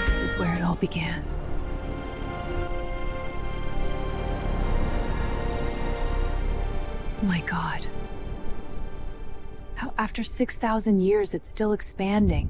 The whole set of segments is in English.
This is where it all began. My God. How after 6,000 years it's still expanding.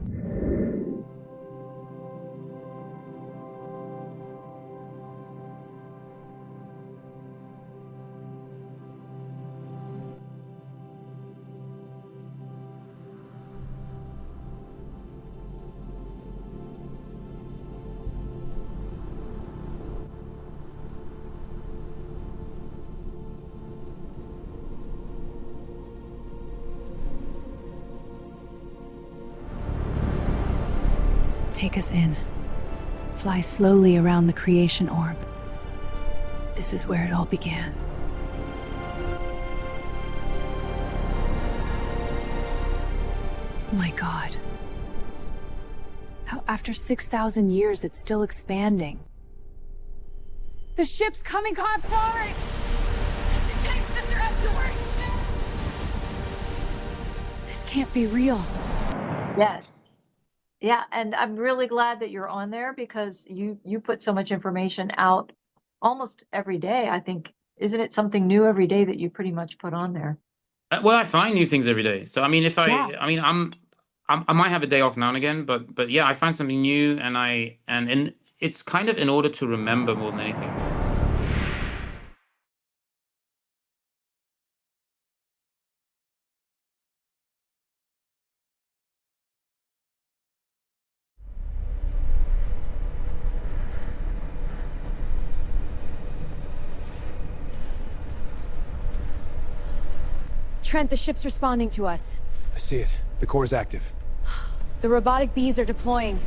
Take us in. Fly slowly around the creation orb. This is where it all began. My God. How after 6,000 years it's still expanding. The ship's coming on forward! The gangsters are everywhere! This can't be real. Yes. Yeah, and I'm really glad that you're on there because you put so much information out almost every day. I think, isn't it something new every day that you pretty much put on there? Well, I find new things every day. So I mean, Yeah. I might have a day off now and again, but yeah, I find something new, and it's kind of in order to remember more than anything. Trent, the ship's responding to us. I see it. The core is active. The robotic bees are deploying.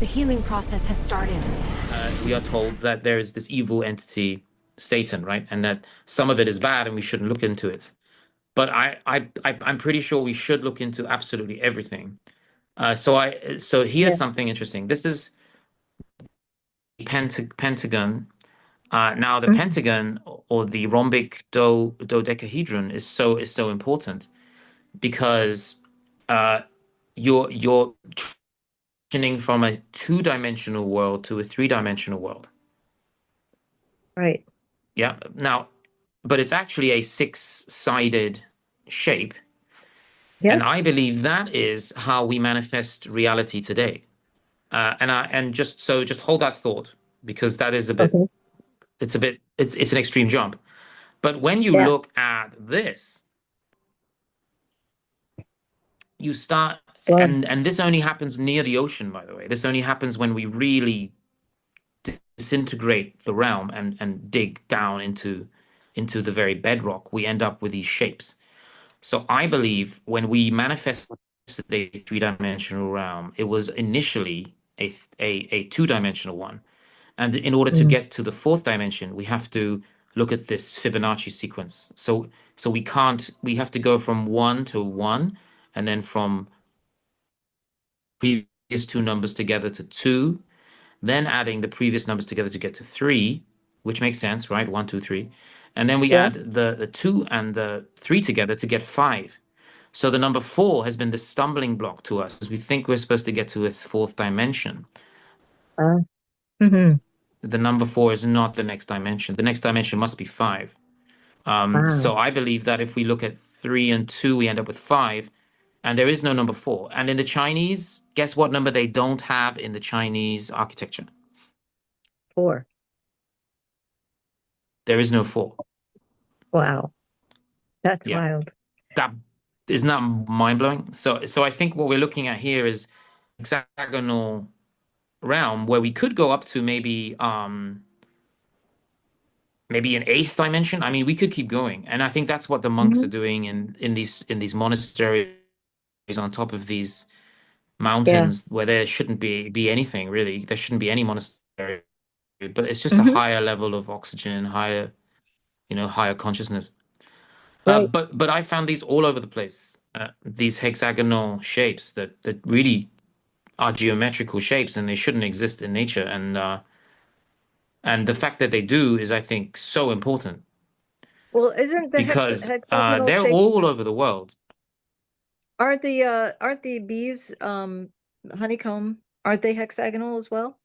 The healing process has started. We are told that there is this evil entity, Satan, right, and that some of it is bad, and we shouldn't look into it. But I'm pretty sure we should look into absolutely everything. So here's something interesting. This is Pentagon. Now the Pentagon or the rhombic dodecahedron is so important because you're transitioning from a two-dimensional world to a three-dimensional world. Right. Yeah. Now, but it's actually a six-sided shape. Yeah. And I believe that is how we manifest reality today. And just hold that thought, because that is a bit, it's an extreme jump. But when you look at this, you start, and this only happens near the ocean, by the way. This only happens when we really disintegrate the realm and dig down into the very bedrock. We end up with these shapes. So I believe when we manifested a three-dimensional realm, it was initially a two-dimensional one. And in order to get to the fourth dimension, we have to look at this Fibonacci sequence. So we have to go from 1 to 1, and then from previous two numbers together to 2, then adding the previous numbers together to get to 3, which makes sense, right? 1, 2, 3. And then we add the 2 and the 3 together to get 5. So the number 4 has been the stumbling block to us, because we think we're supposed to get to a fourth dimension. The number 4 is not the next dimension. The next dimension must be 5. So I believe that if we look at 3 and 2, we end up with 5, and there is no number 4. And in the Chinese, guess what number they don't have in the Chinese architecture? 4. There is no 4. Wow. That's wild. That isn't that mind-blowing? So I think what we're looking at here is hexagonal realm, where we could go up to maybe an 8th dimension. I mean, we could keep going, and I think that's what the monks are doing in these monasteries on top of these mountains, where there shouldn't be anything really. There shouldn't be any monastery, but it's just a higher level of oxygen, higher consciousness. But I found these all over the place. These hexagonal shapes that really are geometrical shapes, and they shouldn't exist in nature. And the fact that they do is, I think, so important. Well, isn't the because hexagonal they're shape? all over the world. Aren't the bees honeycomb? Aren't they hexagonal as well?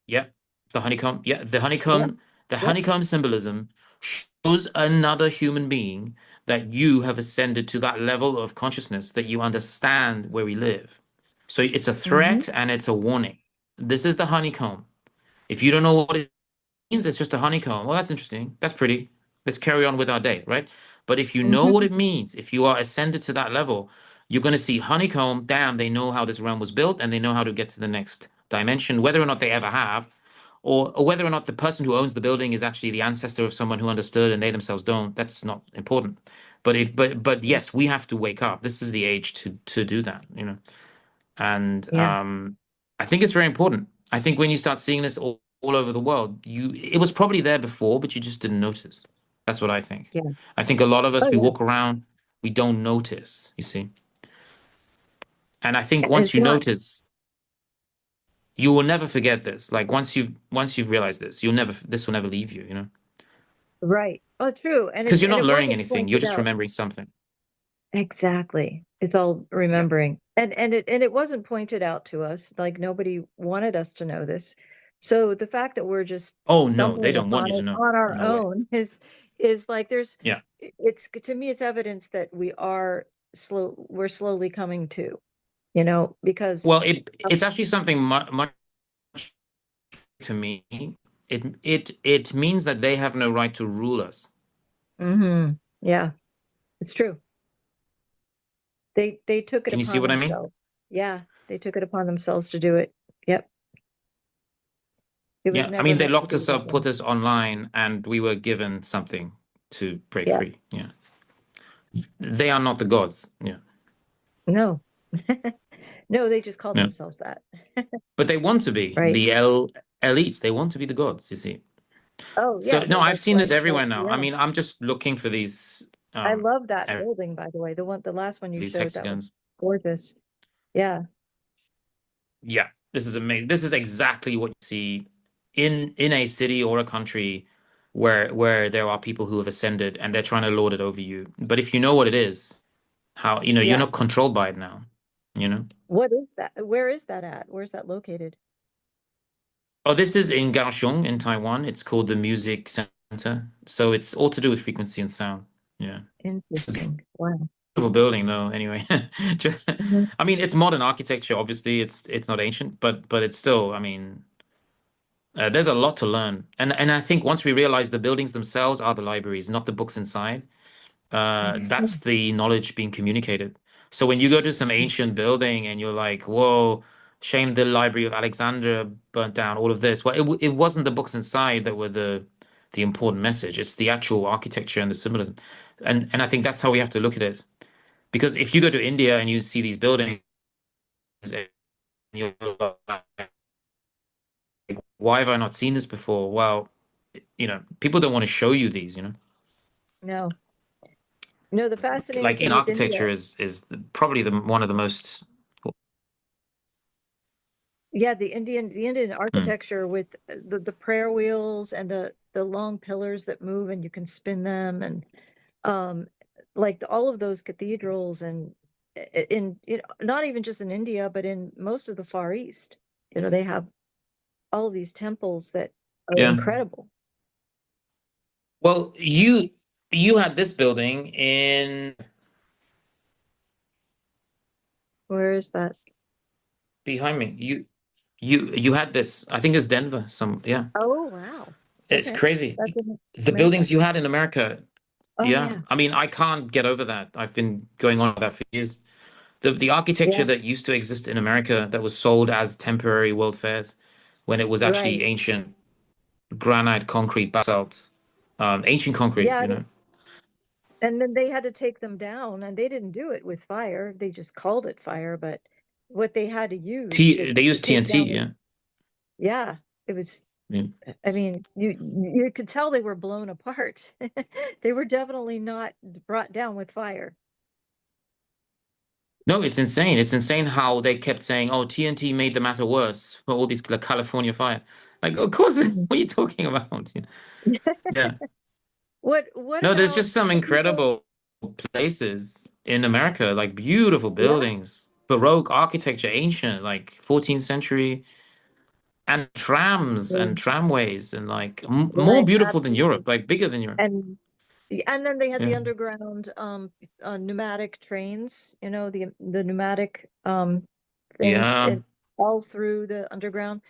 Yeah, the honeycomb. Yeah, Yeah. the Yep. honeycomb symbolism shows another human being that you have ascended to that level of consciousness that you understand where we live. So it's a Hmm. threat and it's a warning. This is the honeycomb. If you don't know what it means, it's just a honeycomb. Well, that's interesting. That's pretty. Let's carry on with our day, right? But if you know what it means, if you are ascended to that level, you're going to see honeycomb. Damn, they know how this realm was built and they know how to get to the next dimension, whether or not they ever have, or whether or not the person who owns the building is actually the ancestor of someone who understood and they themselves don't. That's not important. But yes, we have to wake up. This is the age to do that, you know. And Yeah. I think it's very important. I think when you start seeing this all over the world, it was probably there before, but you just didn't notice. That's what I think. Yeah. I think a lot of us Oh we yeah. walk around, we don't notice, you see. And I think once It's you not notice, you will never forget this. Like once you've realized this, this will never leave you, you know. right. Oh, true. And Because you're and not it learning wasn't anything, you're pointed just out. remembering something. Exactly. It's all Yeah. remembering. And it wasn't pointed out to us. Like nobody wanted us to know this. So the fact that we're just Oh no, they stumbling don't want upon you to it know. on our No way. own is like Yeah. it's to me it's evidence that we're slowly coming to, because Well, it's actually something much to me. It means that they have no right to rule us. yeah, it's true. They took it Can you see upon what I mean? themselves. Yeah, they took it upon themselves to do it. Yep. It was Yeah, I never mean they meant to locked be us that up, way. put us online, and we were given something to break Yeah. free. Yeah, they are not the gods. Yeah, No. No, they just call yeah, themselves that. but they want to be Right. the elites. They want to be the gods. You see. Oh, So yeah, no, I've that's seen why. this everywhere now. I Yeah. mean, I'm just looking for these I love that er, building, by the way. The last one you these showed, that was hexagons. gorgeous. Yeah. Yeah, this is amazing. This is exactly what you see in a city or a country where there are people who have ascended and they're trying to lord it over you. But if you know what it is, how you're Yeah. not controlled by it now. You know. What is that? Where is that at? Where's that located? Oh, this is in Kaohsiung in Taiwan. It's called the Music Center. So it's all to do with frequency and sound. Yeah. Interesting. Wow. Beautiful building though, anyway. Just, Mhm. I mean, it's modern architecture, obviously. It's not ancient, but it's still, I mean, there's a lot to learn. And I think once we realize the buildings themselves are the libraries, not the books inside, that's the knowledge being communicated. So when you go to some ancient building and you're like, whoa, shame the Library of Alexandria burnt down, all of this. Well, it wasn't the books inside that were the important message. It's the actual architecture and the symbolism. And I think that's how we have to look at it. Because if you go to India and you see these buildings and you're like, why have I not seen this before? Well, people don't want to show you these, No. No, the fascinating like in thing with architecture India, is probably one of the most. yeah, the Indian Hmm. architecture with the prayer wheels and the long pillars that move and you can spin them, and um all of those cathedrals, and in not even just in India but in most of the Far East, they have all of these temples that are Yeah. incredible. Well, you had this building in Where is that? behind me. You had this. I think it's Denver. Yeah. Oh, wow. It's Okay. crazy. That's in The America. buildings you had in America. Oh Yeah. yeah. I mean, I can't get over that. I've been going on with that for years. The architecture Yeah. that used to exist in America that was sold as temporary world fairs when it was actually Right. ancient granite, concrete, basalt, ancient concrete, Yeah. And then they had to take them down, and they didn't do it with fire. They just called it fire, but what they had to use They to used take TNT, down yeah. these, yeah, it was, Yeah. I mean, you could tell they were blown apart. They were definitely not brought down with fire. No, it's insane. It's insane how they kept saying, "Oh, TNT made the matter worse for all these California fire." Like, of course, Mhm. what are you talking about? Yeah. What No, there's about just some so people? incredible places in America, like beautiful Yeah. buildings, Baroque architecture, ancient, like 14th century, and trams Yeah. and tramways, and like m more Right, beautiful than absolutely. Europe, like bigger than Europe. And then they had the Yeah. underground pneumatic trains, the pneumatic things Yeah. all through the underground.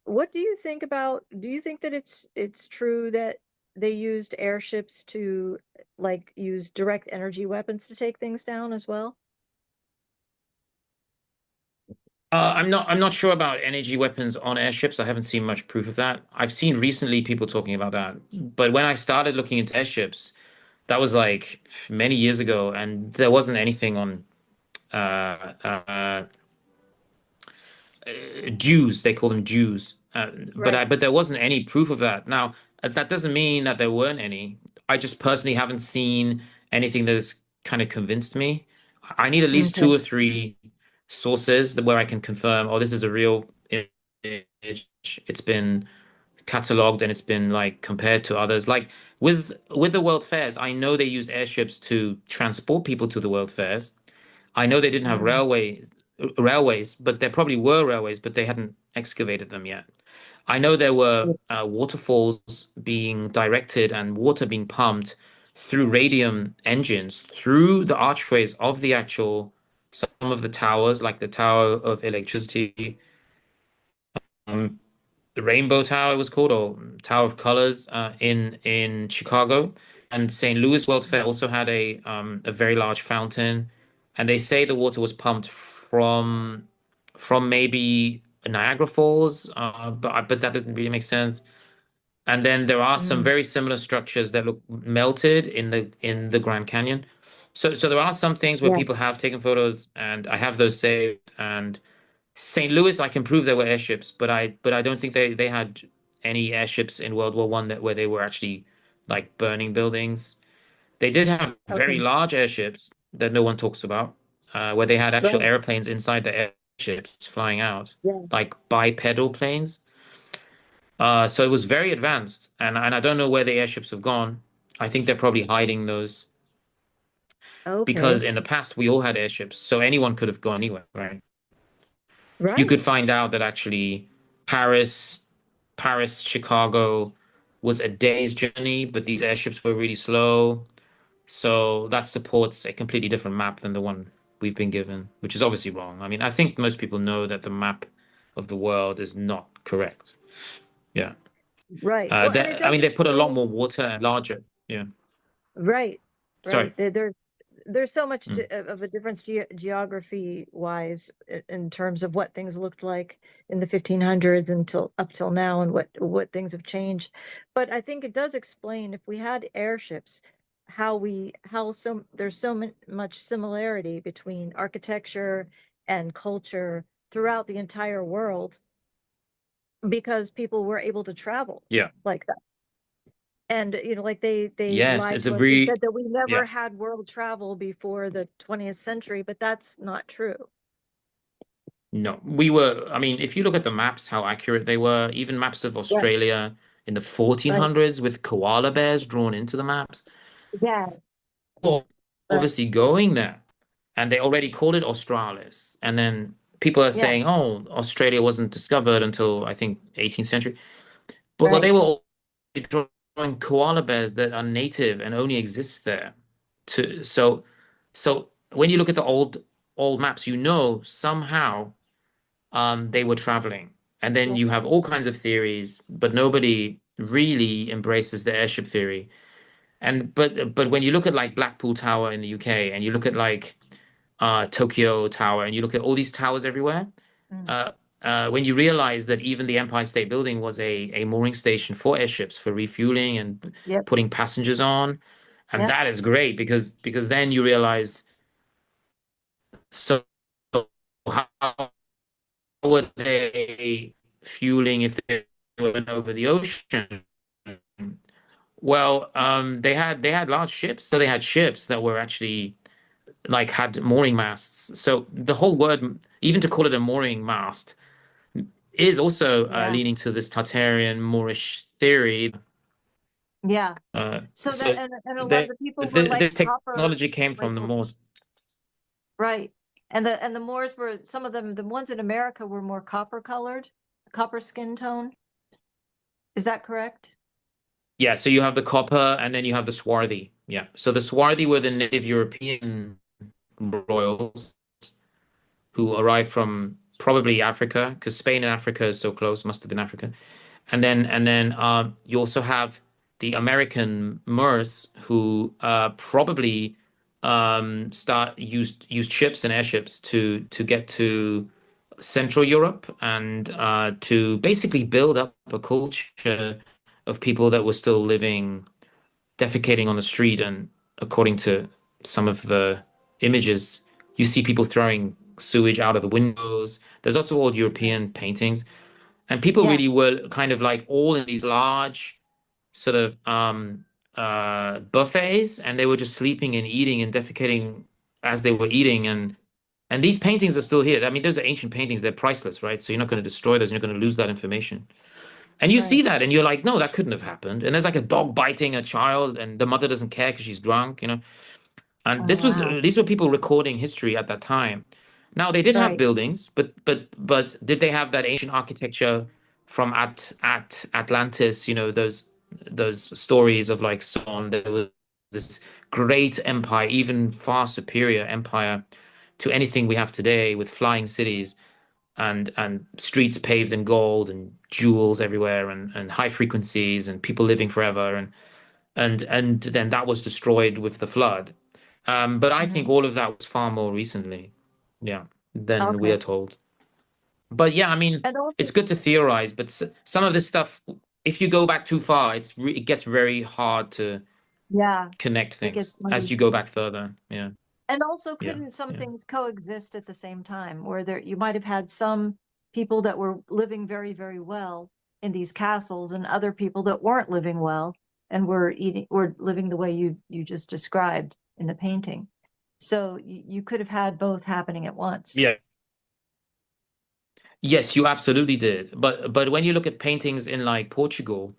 What do you think about, do you think that it's true that they used airships to like use direct energy weapons to take things down as well? I'm not sure about energy weapons on airships. I haven't seen much proof of that. I've seen recently people talking about that. But when I started looking into airships, that was like many years ago, and there wasn't anything on uh, uh, Jews. They call them Jews. Right. But there wasn't any proof of that. Now, that doesn't mean that there weren't any. I just personally haven't seen anything that has kind of convinced me. I need at least Okay. two or three sources where I can confirm, oh, this is a real image. It's been cataloged and it's been like compared to others. Like with the World Fairs, I know they used airships to transport people to the World Fairs. I know they didn't have Mm. railways, but there probably were railways, but they hadn't excavated them yet. I know there were waterfalls being directed and water being pumped through radium engines through the archways of the actual some of the towers, like the Tower of Electricity, um, the Rainbow Tower it was called, or Tower of Colors, in Chicago. And St. Louis World Fair also had a very large fountain, and they say the water was pumped from maybe Niagara Falls, but that doesn't really make sense. And then there are some Mm. very similar structures that look melted in the Grand Canyon. So there are some things where Yeah. people have taken photos, and I have those saved. And St. Louis, I can prove there were airships, but I don't think they had any airships in World War One that where they were actually like burning buildings. They did have very Okay. large airships that no one talks about, where they had actual Right. airplanes inside the airships flying out, Yeah. like bipedal planes. So it was very advanced, and I don't know where the airships have gone. I think they're probably hiding those because Okay. in the past we all had airships, so anyone could have gone anywhere, right? You Right. could find out that actually Paris, Chicago was a day's journey, but these airships were really slow. So that supports a completely different map than the one we've been given, which is obviously wrong. I mean, I think most people know that the map of the world is not correct. Yeah. Right. Well, and it I does mean, they put a lot explain. more water and larger. Yeah. Right. Sorry. Right. There's so much Mm. of a difference geography wise in terms of what things looked like in the 1500s until up till now and what things have changed. But I think it does explain if we had airships, how there's much similarity between architecture and culture throughout the entire world because people were able to travel Yeah. like that. And like they Yes, lied it's a to us and very, said that we never yeah. had world travel before the 20th century, but that's not true. No, we were, I mean, if you look at the maps, how accurate they were, even maps of Yeah, Australia in the right. 1400s with koala bears drawn into the maps, Yeah, well, right. obviously going there. And they already called it Australis. And then people are Yeah, saying, oh, Australia wasn't discovered until I think 18th century. But right. they were already drawing koala bears that are native and only exist there. So when you look at the old maps, you know somehow they were traveling. And then Yeah, you have all kinds of theories, but nobody really embraces the airship theory. And but when you look at like Blackpool Tower in the UK and you look at like Tokyo Tower and you look at all these towers everywhere, mm, uh, when you realize that even the Empire State Building was a mooring station for airships for refueling and yep, putting passengers on, and yep, that is great because then you realize so how were they fueling if they went over the ocean? Well, they had large ships, so they had ships that were actually like had mooring masts. So the whole word, even to call it a mooring mast, is also yeah, leaning to this Tartarian Moorish theory. Yeah. So that, So and a lot of the people were like this copper, technology came like, from the Moors. right. And the Moors were, some of them, the ones in America were more copper colored, copper skin tone. Is that correct? Yeah, so you have the copper and then you have the swarthy. Yeah. So the swarthy were the native European royals who arrived from probably Africa, because Spain and Africa is so close, must have been Africa. And then you also have the American Moors who probably start used ships and airships to get to Central Europe and to basically build up a culture of people that were still living, defecating on the street. And according to some of the images, you see people throwing sewage out of the windows. There's also old European paintings, and people Yeah, really were kind of like all in these large sort of buffets, and they were just sleeping and eating and defecating as they were eating. And these paintings are still here. I mean, those are ancient paintings, they're priceless, right? So you're not going to destroy those, you're not going to lose that information. And you see right. that and you're like, no, that couldn't have happened. And there's like a dog biting a child and the mother doesn't care because she's drunk, you know. And Oh, wow. these were people recording history at that time. Now they did have Right. buildings, but did they have that ancient architecture from at Atlantis? You know, those stories of like Son. There was this great empire, even far superior empire to anything we have today, with flying cities and streets paved in gold and jewels everywhere and high frequencies and people living forever, and then that was destroyed with the flood. But I think Hmm. all of that was far more recently, yeah, than we Okay. are told. But yeah, I mean, And also, it's good to theorize, but some of this stuff, if you go back too far, it gets very hard to yeah, connect it things gets as muddy. you go back further. Yeah, And also, yeah, couldn't some yeah. things coexist at the same time, where there you might have had some people that were living very, very well in these castles, and other people that weren't living well and were living the way you just described in the painting. So you could have had both happening at once. Yeah. Yes, you absolutely did. But when you look at paintings in like Portugal,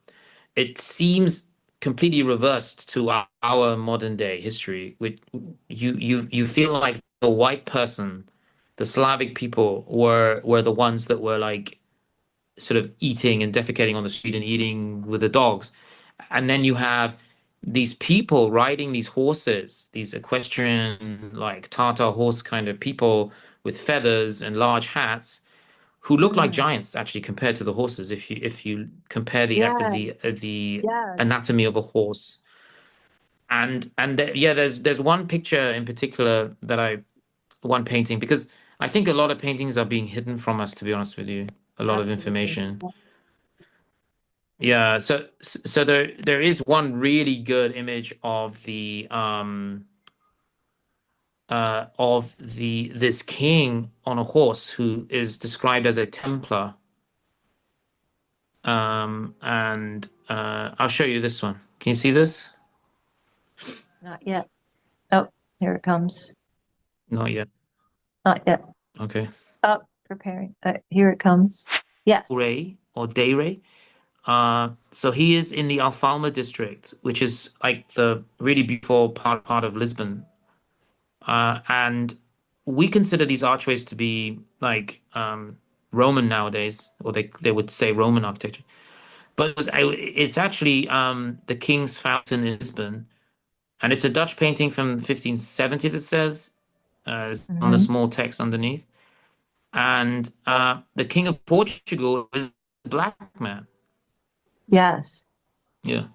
it seems completely reversed to our modern day history. Which you feel like the white person, the Slavic people were the ones that were like sort of eating and defecating on the street and eating with the dogs. And then you have these people riding these horses, these equestrian, like Tartar horse kind of people with feathers and large hats, who look like Mm. giants actually compared to the horses. If you compare Yeah, the yeah. anatomy of a horse, yeah, there's one picture in particular that I one painting, because I think a lot of paintings are being hidden from us, to be honest with you, a lot of Absolutely. information. Yeah, so there is one really good image of the this king on a horse who is described as a Templar. And I'll show you this one. Can you see this? Not yet. Oh, here it comes. Not yet. Not yet. Okay. Up, preparing. Here it comes. Yes. Ray or Dayray. So he is in the Alfalma district, which is like the really beautiful part of Lisbon. And we consider these archways to be like Roman nowadays, or they would say Roman architecture. But it's actually the King's Fountain in Lisbon, and it's a Dutch painting from the 1570s. It says it's on the Hmm. small text underneath, and the King of Portugal is a black man. Yes. Yeah.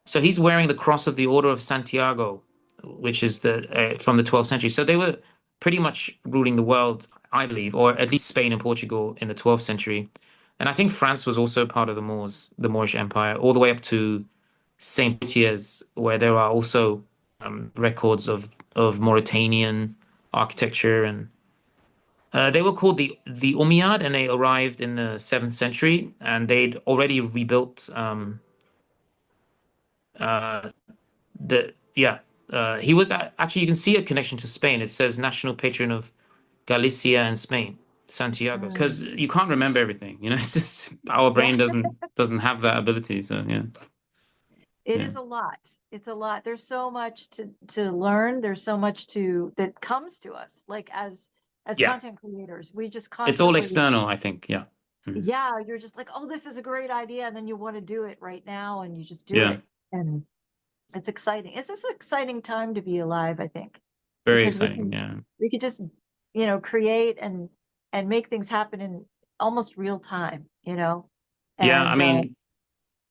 So he's wearing the cross of the Order of Santiago, which is the from the 12th century. So they were pretty much ruling the world, I believe, or at least Spain and Portugal in the 12th century. And I think France was also part of the Moorish Empire, all the way up to Saint Poitiers, where there are also records of Mauritanian architecture. And they were called the Umayyad, and they arrived in the 7th century, and they'd already rebuilt uh, the yeah. He was actually, you can see a connection to Spain. It says national patron of Galicia and Spain, Santiago, Mm. because you can't remember everything. You know, it's just our Yeah. brain doesn't have that ability. So yeah. It Yeah. is a lot. It's a lot. There's so much to learn. There's so much that comes to us. Like as Yeah. content creators, we just It's all constantly, external, I think. Yeah. Mhm. yeah, you're just like, oh, this is a great idea, and then you want to do it right now, and you just do Yeah. it, and it's exciting. It's just an exciting time to be alive, I think, Very because exciting. Yeah. we could just, create and make things happen in almost real time, Yeah. I and mean,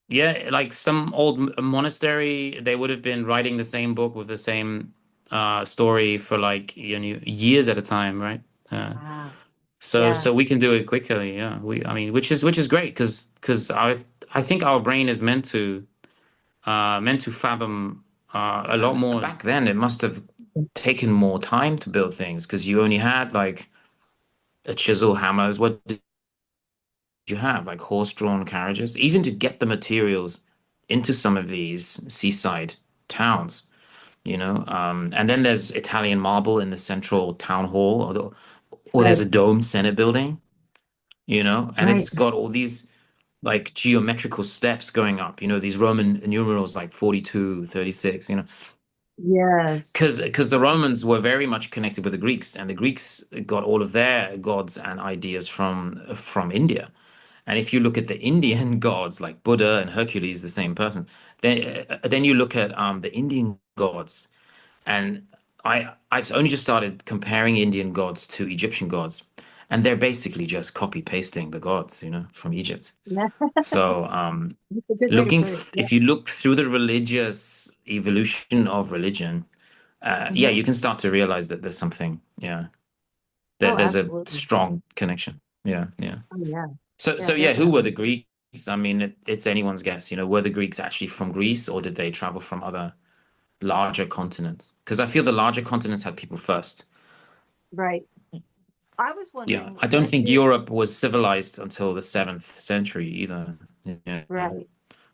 yeah, like some old monastery, they would have been writing the same book with the same story for like years at a time, right? wow, So yeah, so we can do it quickly, yeah. I mean, which is great because I think our brain is meant to fathom a lot more. Back then, it must have taken more time to build things because you only had like a chisel, hammers. What did you have? Like horse-drawn carriages, even to get the materials into some of these seaside towns, and then there's Italian marble in the central town hall, or there's right, a dome Senate building, and right, it's got all these like geometrical steps going up, these Roman numerals like 42, 36, yes, because the Romans were very much connected with the Greeks, and the Greeks got all of their gods and ideas from India. And if you look at the Indian gods like Buddha and Hercules, the same person, then you look at the Indian gods, and I've only just started comparing Indian gods to Egyptian gods, and they're basically just copy pasting the gods, from Egypt. yeah, So that's a good way to put it. Yeah, if you look through the religious evolution of religion, yeah, hmm, you can start to realize that there's something, yeah, oh, there's a absolutely, strong connection. Yeah, yeah. oh yeah, So yeah, yeah, who were the definitely, Greeks? I mean, it's anyone's guess, were the Greeks actually from Greece or did they travel from other larger continents? Because I feel the larger continents had people first. right. I was Yeah, wondering I don't when think did, Europe was civilized until the 7th century either. Yeah. right,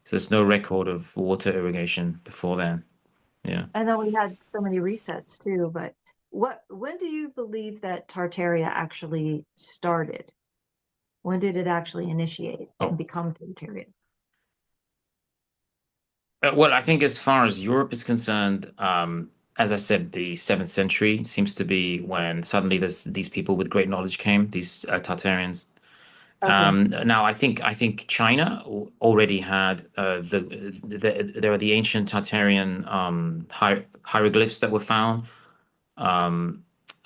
So there's no record of water irrigation before then. Yeah. and then we had so many resets too, but when do you believe that Tartaria actually started? When did it actually initiate and Oh, become Tartaria? well, I think as far as Europe is concerned, as I said, the 7th century seems to be when suddenly there's these people with great knowledge came, these Tartarians. Okay, Now, I think China already had there are the ancient Tartarian hieroglyphs that were found,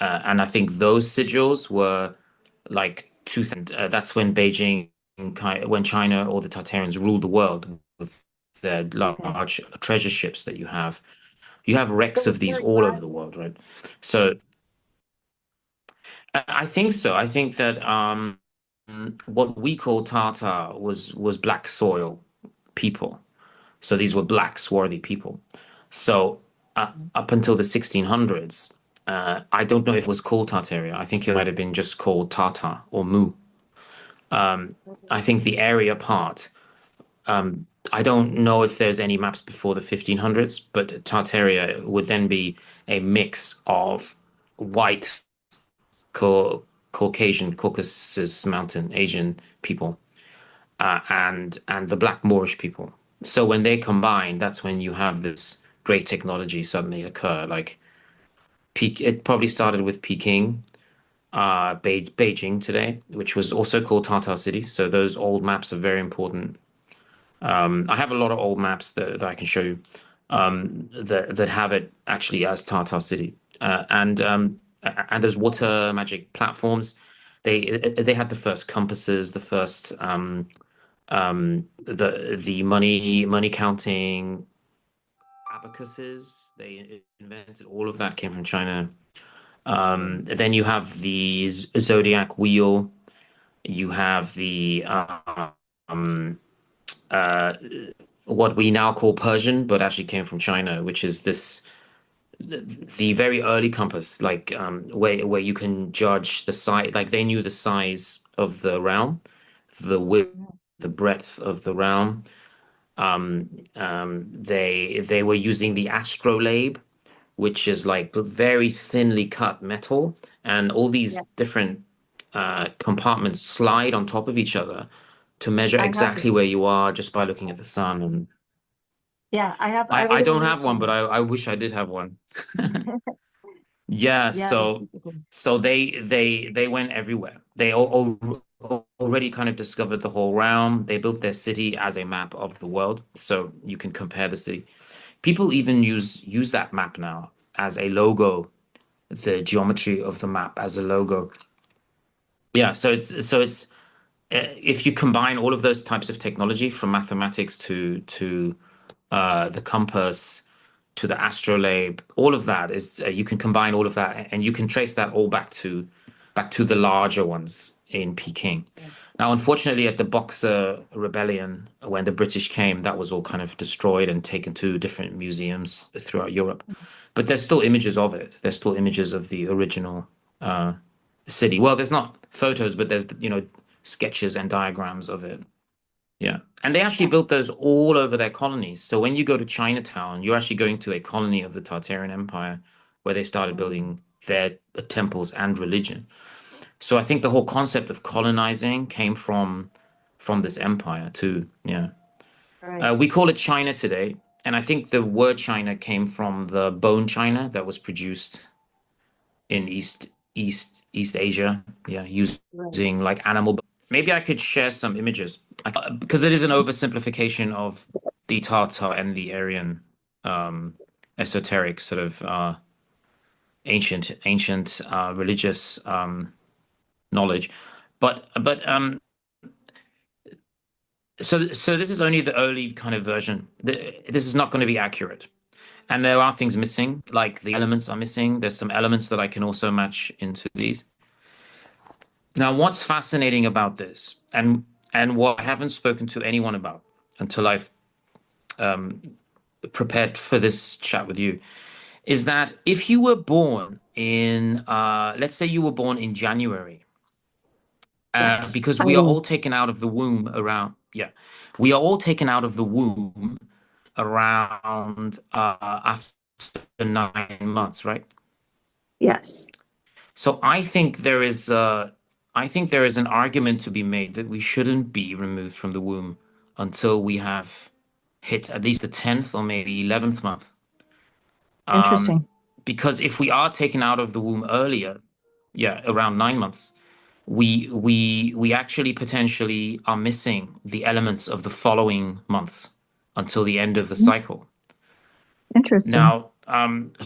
and I think those sigils were like 2000. That's when when China or the Tartarians ruled the world with their okay. large treasure ships that you have. You have So wrecks it's of these very all over the fragile. world, right? So I think so. I think that what we call Tatar was black soil people. So these were black swarthy people. So up until the 1600s, I don't know if it was called Tartaria. I think it might have been just called Tatar or Mu. Okay. I think the area part. I don't know if there's any maps before the 1500s, but Tartaria would then be a mix of white Caucasian, Caucasus Mountain Asian people, and the Black Moorish people. So when they combine, that's when you have this great technology suddenly occur. Like it probably started with Peking, Beijing today, which was also called Tartar City. So those old maps are very important. I have a lot of old maps that I can show you that have it actually as Tartar City. And there's water magic platforms. They had the first compasses, the first the money counting abacuses. They invented all of that came from China. Okay. Then you have the zodiac wheel. You have the uh, what we now call Persian, but actually came from China, which is the very early compass, like where you can judge the size. Like they knew the size of the realm, the width, Mhm. the breadth of the realm. They were using the astrolabe, which is like very thinly cut metal, and all these Yeah, different compartments slide on top of each other to measure I have it. exactly where you are just by looking at the sun. And Yeah, I I really don't want to have one, see but that. I wish I did have one. Yeah, Yeah, that's so super cool. they went everywhere. They already kind of discovered the whole realm. They built their city as a map of the world, so you can compare the city. People even use that map now as a logo, the geometry of the map as a logo. Yeah, so it's if you combine all of those types of technology from mathematics to the compass to the astrolabe, all of that is you can combine all of that and you can trace that all back to the larger ones in Peking. Yeah. Now, unfortunately, at the Boxer Rebellion, when the British came, that was all kind of destroyed and taken to different museums throughout Europe. But there's still images of it. There's still images of the original uh, city. Well, there's not photos, but there's sketches and diagrams of it. Yeah. And they actually built those all over their colonies. So when you go to Chinatown, you're actually going to a colony of the Tartarian Empire where they started Um, building their temples and religion. So I think the whole concept of colonizing came from this empire too. Yeah. right. We call it China today, and I think the word China came from the bone china that was produced in East Asia. Yeah, Right. using like animal. Maybe I could share some images because it is an oversimplification of the Tatar and the Aryan esoteric sort of ancient religious knowledge. But so this is only the early kind of version. This is not going to be accurate. And there are things missing, like the elements are missing. There's some elements that I can also match into these. Now, what's fascinating about this, and what I haven't spoken to anyone about until I've prepared for this chat with you, is that if you were born in, let's say you were born in January, Yes. because I we are was. all taken out of the womb around, yeah, we are all taken out of the womb around after 9 months, right? Yes. So I think there is an argument to be made that we shouldn't be removed from the womb until we have hit at least the 10th or maybe 11th month. Interesting. Because if we are taken out of the womb earlier, yeah, around 9 months, we actually potentially are missing the elements of the following months until the end of the Mhm. cycle. Interesting. Now,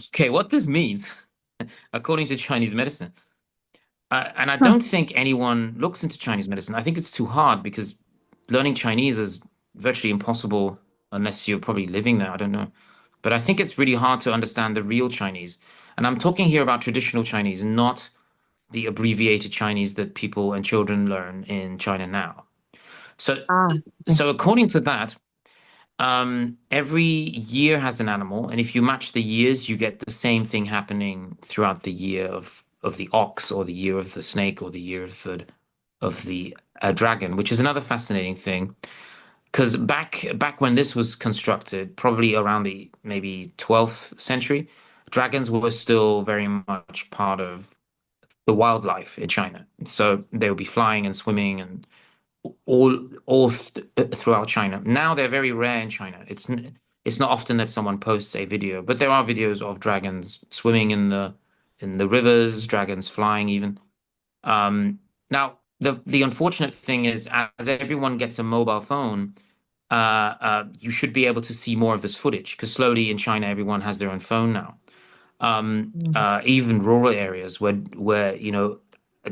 okay, what this means, according to Chinese medicine, and I Huh. don't think anyone looks into Chinese medicine. I think it's too hard because learning Chinese is virtually impossible unless you're probably living there. I don't know. But I think it's really hard to understand the real Chinese. And I'm talking here about traditional Chinese, not the abbreviated Chinese that people and children learn in China now. So, Ah, okay. so according to that, every year has an animal, and if you match the years, you get the same thing happening throughout the year of the ox, or the year of the snake, or the year of the dragon, which is another fascinating thing. Because back when this was constructed, probably around the maybe 12th century, dragons were still very much part of the wildlife in China. So they would be flying and swimming and throughout China. Now they're very rare in China. It's not often that someone posts a video, but there are videos of dragons swimming in the rivers, dragons flying even. Now the unfortunate thing is, as everyone gets a mobile phone, you should be able to see more of this footage because slowly in China everyone has their own phone now. Mm. Even rural areas where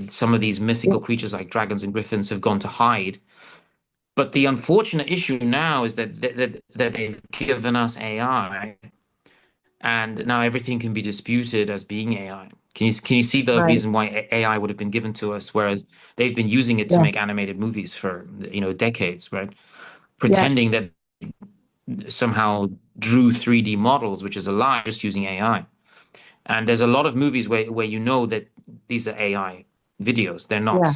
some of these Yeah. mythical creatures like dragons and griffins have gone to hide. But the unfortunate issue now is that they've given us AI, and now everything can be disputed as being AI. Can you see the Right. reason why AI would have been given to us, whereas they've been using it to Yeah. make animated movies for decades, right? Yeah. Pretending that somehow drew 3D models, which is a lie, just using AI. And there's a lot of movies where you know that these are AI videos. Yeah.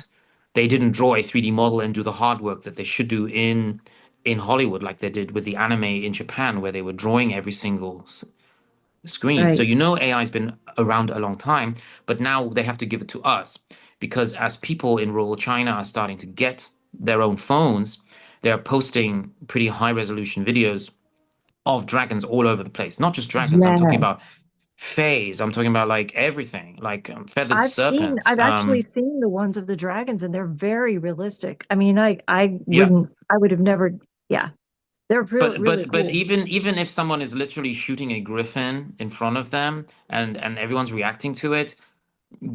They didn't draw a 3D model and do the hard work that they should do in Hollywood, like they did with the anime in Japan, where they were drawing every single screen. So Right. you know AI has been around a long time, but now they have to give it to us because as people in rural China are starting to get their own phones, they're posting pretty high resolution videos of dragons all over the place. Not just dragons. I'm talking about Yes. fays. I'm talking about like everything, like feathered serpents. I've actually seen the ones of the dragons, and they're very realistic. I mean, Yeah. I would have never, yeah, they're But really but but cool. even if someone is literally shooting a griffin in front of them and everyone's reacting to it,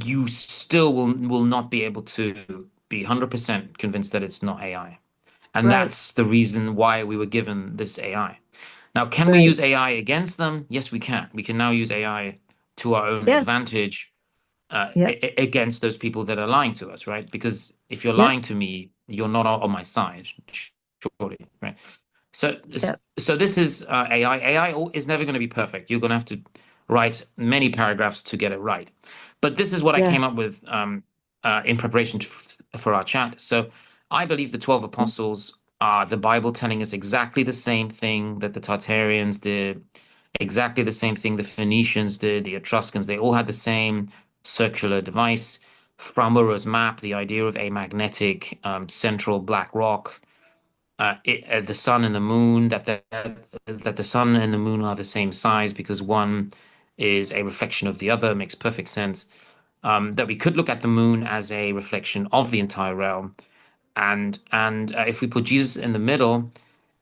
you still will not be able to be 100% convinced that it's not AI. And Right, that's the reason why we were given this AI. Now, can we right. use AI against them? Yes, we can. We can now use AI to our own Yeah, advantage yep, against those people that are lying to us, right? Because if you're yep, lying to me, you're not on my side, surely, right? So, yep, so this is AI. AI is never going to be perfect. You're going to have to write many paragraphs to get it right. But this is what I yeah. came up with in preparation for our chat. So I believe the 12 apostles are the Bible telling us exactly the same thing that the Tartarians did, exactly the same thing the Phoenicians did, the Etruscans. They all had the same circular device. Framburg's map, the idea of a magnetic central black rock, the sun and the moon, that the sun and the moon are the same size because one is a reflection of the other, makes perfect sense. That we could look at the moon as a reflection of the entire realm, and if we put Jesus in the middle,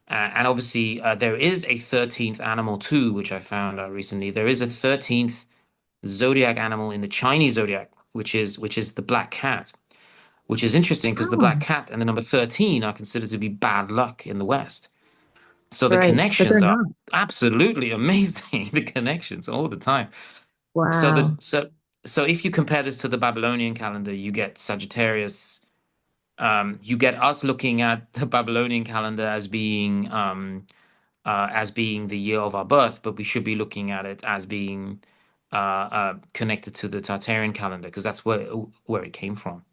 and obviously there is a 13th animal too, which I found out recently. There is a 13th zodiac animal in the Chinese zodiac, which is the black cat, which is interesting because the Oh, black cat and the number 13 are considered to be bad luck in the West. So the right, but they're connections are not. absolutely amazing. The connections all the time. So the Wow. so if you compare this to the Babylonian calendar, you get Sagittarius. You get us looking at the Babylonian calendar as being the year of our birth, but we should be looking at it as being connected to the Tartarian calendar because that's where it came from.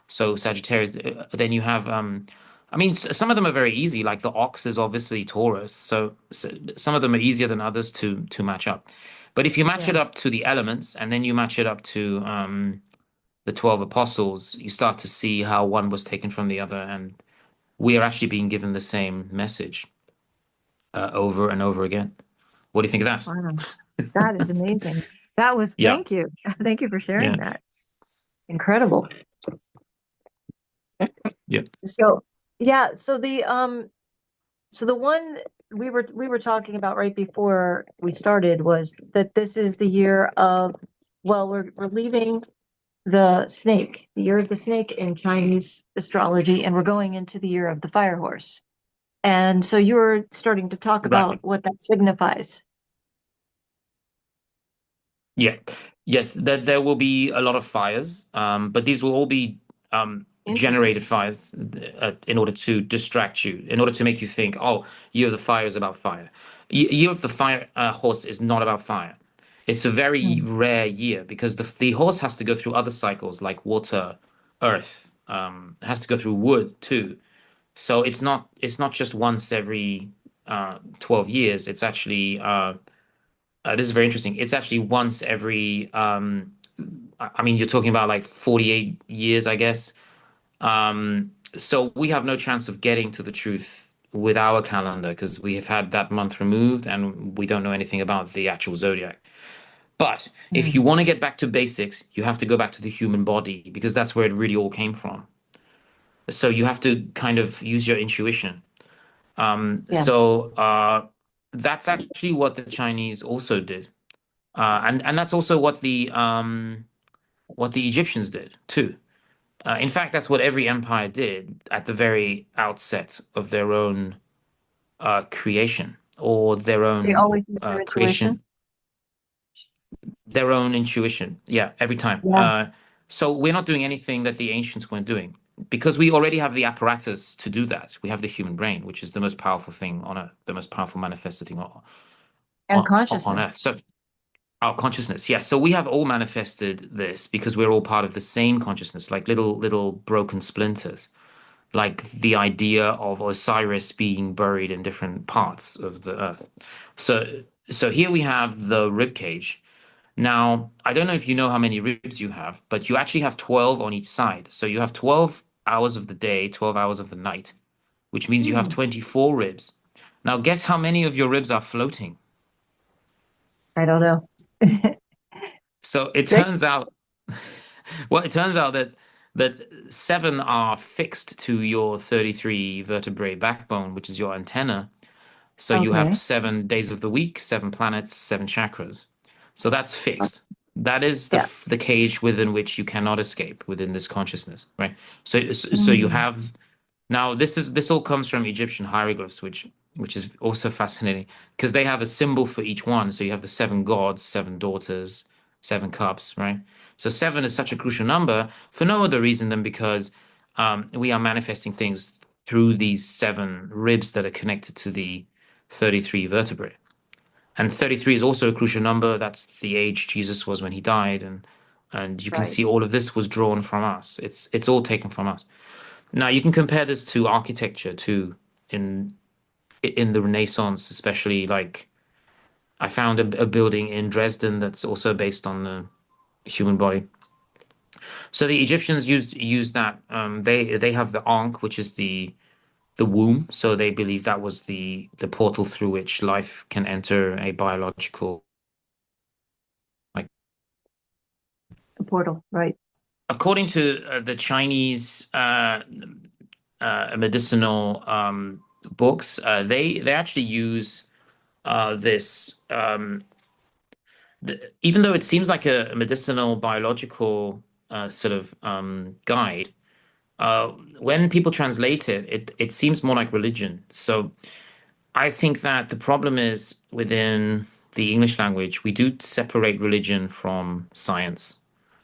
So Sagittarius, then you have, I mean, some of them are very easy. Like the ox is obviously Taurus, so some of them are easier than others to match up. But if you match Yeah, it up to the elements, and then you match it up to the 12 apostles, you start to see how one was taken from the other, and we are actually being given the same message over and over again. What do you think of wow. That is that? amazing. That was, Yeah, thank you. Thank you for sharing yeah, that. Incredible. yeah. So, yeah, so the one we were talking about right before we started was that this is the year of, well, we're leaving the snake, the year of the snake in Chinese astrology, and we're going into the year of the fire horse. And so you were starting to talk about Right. what that signifies. Yeah. Yes, there will be a lot of fires, but these will all be Interesting. generated fires in order to distract you, in order to make you think, oh, Year of the Fire is about fire. Year of the Fire horse is not about fire. It's a very Hmm. rare year because the horse has to go through other cycles like water, earth, has to go through wood too. So it's not just once every 12 years. It's actually this is very interesting. It's actually once every, I mean, you're talking about like 48 years, I guess. So we have no chance of getting to the truth with our calendar because we have had that month removed and we don't know anything about the actual zodiac. But if you Hmm. want to get back to basics, you have to go back to the human body because that's where it really all came from. So you have to kind of use your intuition. Yeah. That's actually what the Chinese also did. And that's also what the Egyptians did too. In fact, that's what every empire did at the very outset of their own creation or their They own always use their intuition. creation, their own intuition. Yeah, every time. Yeah. So we're not doing anything that the ancients weren't doing because we already have the apparatus to do that. We have the human brain, which is the most powerful thing on Earth, the most powerful manifested thing And on consciousness. Earth. So our consciousness, yes. So we have all manifested this because we're all part of the same consciousness, like little broken splinters, like the idea of Osiris being buried in different parts of the earth. So here we have the rib cage. Now, I don't know if you know how many ribs you have, but you actually have 12 on each side. So you have 12 hours of the day, 12 hours of the night, which means you have Hmm. 24 ribs. Now, guess how many of your ribs are floating? I don't know. So it turns 6? out, well, it turns out that 7 are fixed to your 33 vertebrae backbone, which is your antenna. So you have Okay. 7 days of the week, 7 planets, 7 chakras. So that's fixed. That is Yeah. the cage within which you cannot escape within this consciousness, right? So you Mm. have now this all comes from Egyptian hieroglyphs, which is also fascinating because they have a symbol for each one. So you have the 7 gods, 7 daughters, 7 cups, right? So 7 is such a crucial number for no other reason than because we are manifesting things through these 7 ribs that are connected to the 33 vertebrae. And 33 is also a crucial number. That's the age Jesus was when he died, and you can Right. see all of this was drawn from us. It's all taken from us. Now you can compare this to architecture too, in in the Renaissance, especially like I found a building in Dresden that's also based on the human body. So the Egyptians used that. They have the Ankh, which is the womb. So they believe that was the portal through which life can enter a biological like. The portal. Right. According to the Chinese medicinal books, they actually use this even though it seems like a medicinal biological sort of guide. Uh, when people translate it, it seems more like religion. So I think that the problem is within the English language, we do separate religion from science.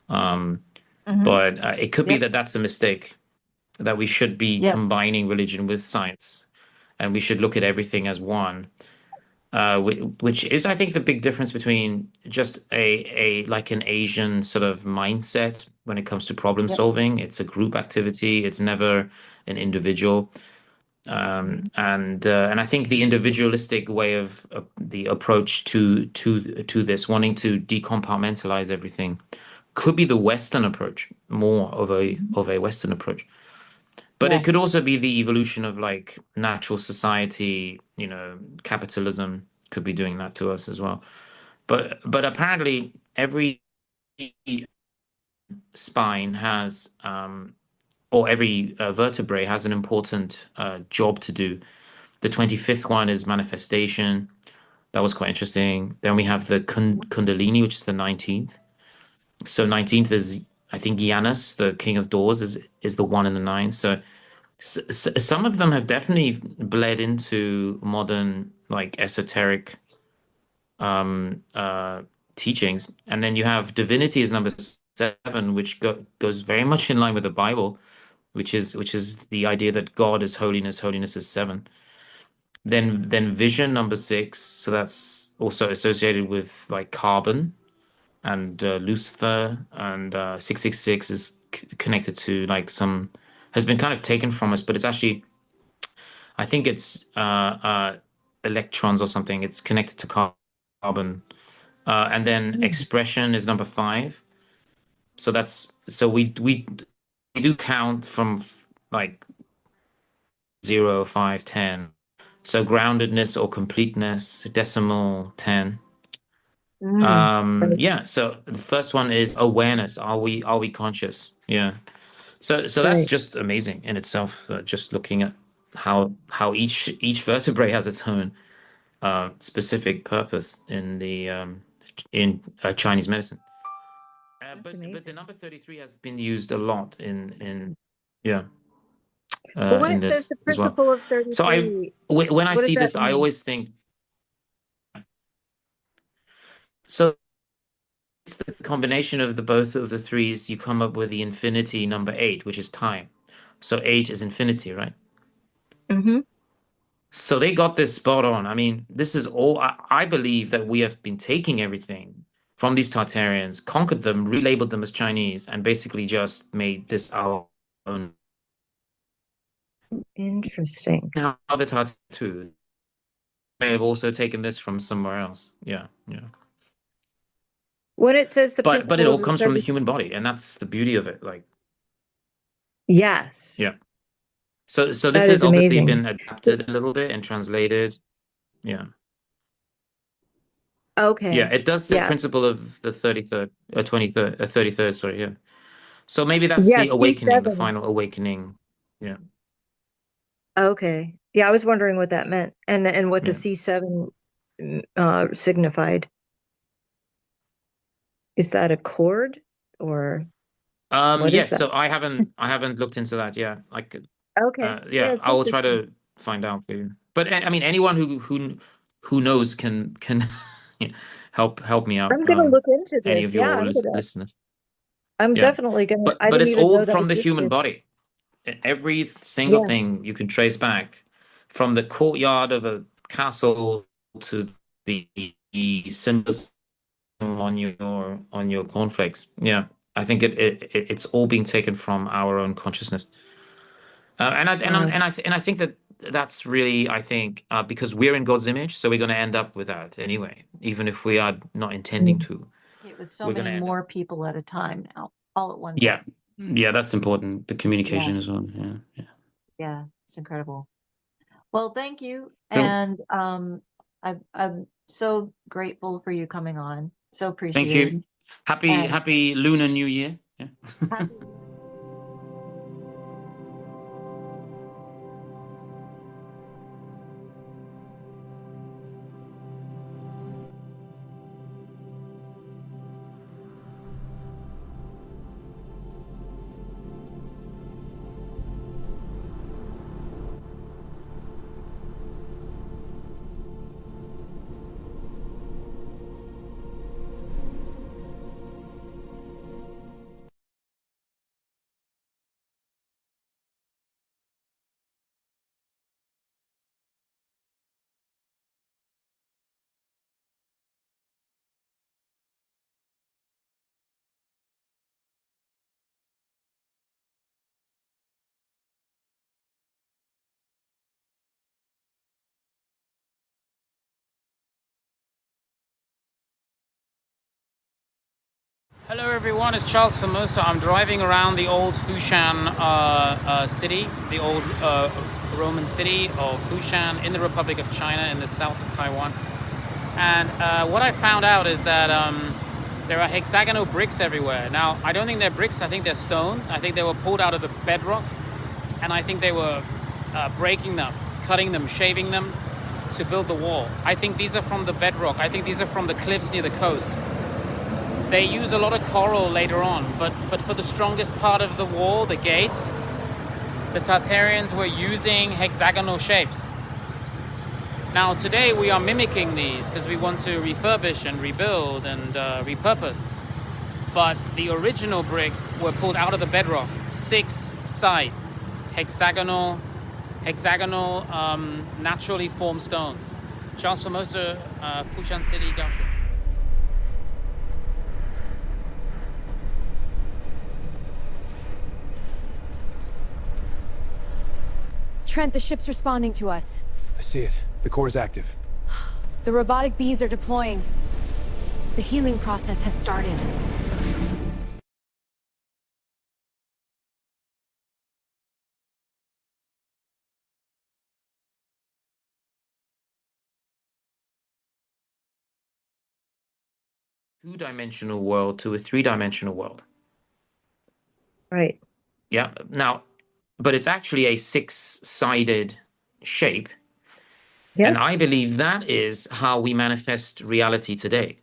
Um, Hmm. but it could be Yep. that that's a mistake, that we should be Yes. combining religion with science, and we should look at everything as one. Which is, I think, the big difference between just a like an Asian sort of mindset when it comes to problem Yep. solving. It's a group activity. It's never an individual. Mhm. And I think the individualistic way of the approach to this, wanting to decompartmentalize everything, could be the Western approach, more Mhm. of a Western approach. But Yeah. it could also be the evolution of like natural society, capitalism could be doing that to us as well. But apparently every spine has or every vertebrae has an important job to do. The 25th one is manifestation. That was quite interesting. Then we have the Kundalini, which is the 19th. So 19th is, I think, Janus, the king of doors, is the 1 and the 9. So some of them have definitely bled into modern like esoteric teachings. And then you have divinity is number 7, which goes very much in line with the Bible, which is the idea that God is holiness, holiness is 7. Then vision number 6, so that's also associated with like carbon and Lucifer, and 666 is connected to like some has been kind of taken from us, but it's actually I think it's electrons or something. It's connected to carbon. And then Mm. expression is number 5. So that's so we do count from like 0, 5, 10. So groundedness or completeness, decimal 10. Mm. Right. Yeah, so the first one is awareness. Are we conscious? Yeah. So that's Right. just amazing in itself, just looking at how each vertebrae has its own specific purpose in the in Chinese medicine. That's But the amazing. number 33 has been used a lot in yeah Well, when in it says this the as well. principle of So $33, when I what does see that this, I mean? always think so. It's the combination of the both of the threes. You come up with the infinity number 8, which is time. So 8 is infinity, right? Hmm. So they got this spot on. I mean, this is all I believe that we have been taking everything from these Tartarians, conquered them, relabeled them as Chinese, and basically just made this our own. Interesting. Now the Tartars too may have also taken this from somewhere else. Yeah, yeah. When it says the But it principle all of the comes from the 30, human body, and that's the beauty of it. Like, yes, yeah. So this that has is obviously amazing. been adapted a little bit and translated. Yeah. Okay. Yeah, it does say Yeah. principle of the 33rd, 23rd, 33rd, sorry, yeah. So maybe that's Yeah, the awakening, the C7. final awakening. Yeah, Okay. Yeah, I was wondering what that meant and what the yeah. C7 signified. Is that a chord or what Yeah, is that? so I haven't looked into that. Yeah, I could Okay. Yeah, yeah, it's I will try interesting. to find out for you. But I mean anyone who knows can help me out. I'm gonna look into Any this. of Yeah, your listeners. I'm Yeah. definitely gonna, I But didn't it's even all know that from the human existed. body. Every single Yeah. thing you can trace back from the courtyard of a castle to the symbolism on your cornflakes. Yeah, I think it's all being taken from our own consciousness. Wow. And I think that's really, I think, because we're in God's image, so we're going to end up with that anyway, even if we are not intending Mm. to. With so We're going many to end up. more people at a time now, all at one Yeah, time. yeah, that's important. The Yeah, communication as well. Yeah, yeah. yeah, it's incredible. Well, thank you. So And I'm so grateful for you coming on. So thank appreciated. you. Happy And happy Lunar New Year. Yeah. happy Hello everyone, it's Charles Formosa. I'm driving around the old Fushan city, the old Roman city of Fushan in the Republic of China in the south of Taiwan. And what I found out is that there are hexagonal bricks everywhere. Now, I don't think they're bricks, I think they're stones. I think they were pulled out of the bedrock, and I think they were breaking them, cutting them, shaving them to build the wall. I think these are from the bedrock. I think these are from the cliffs near the coast. They use a lot of coral later on, but for the strongest part of the wall, the gate, the Tartarians were using hexagonal shapes. Now today we are mimicking these because we want to refurbish and rebuild and repurpose. But the original bricks were pulled out of the bedrock, 6 sides, hexagonal, naturally formed stones. Charles Formosa, Fushan City, Gaoshun. Trent, the ship's responding to us. I see it. The core is active. The robotic bees are deploying. The healing process has started. Two-dimensional world to a three-dimensional world. Right. Yeah. Now, but it's actually a 6-sided shape. Yeah. And I believe that is how we manifest reality today.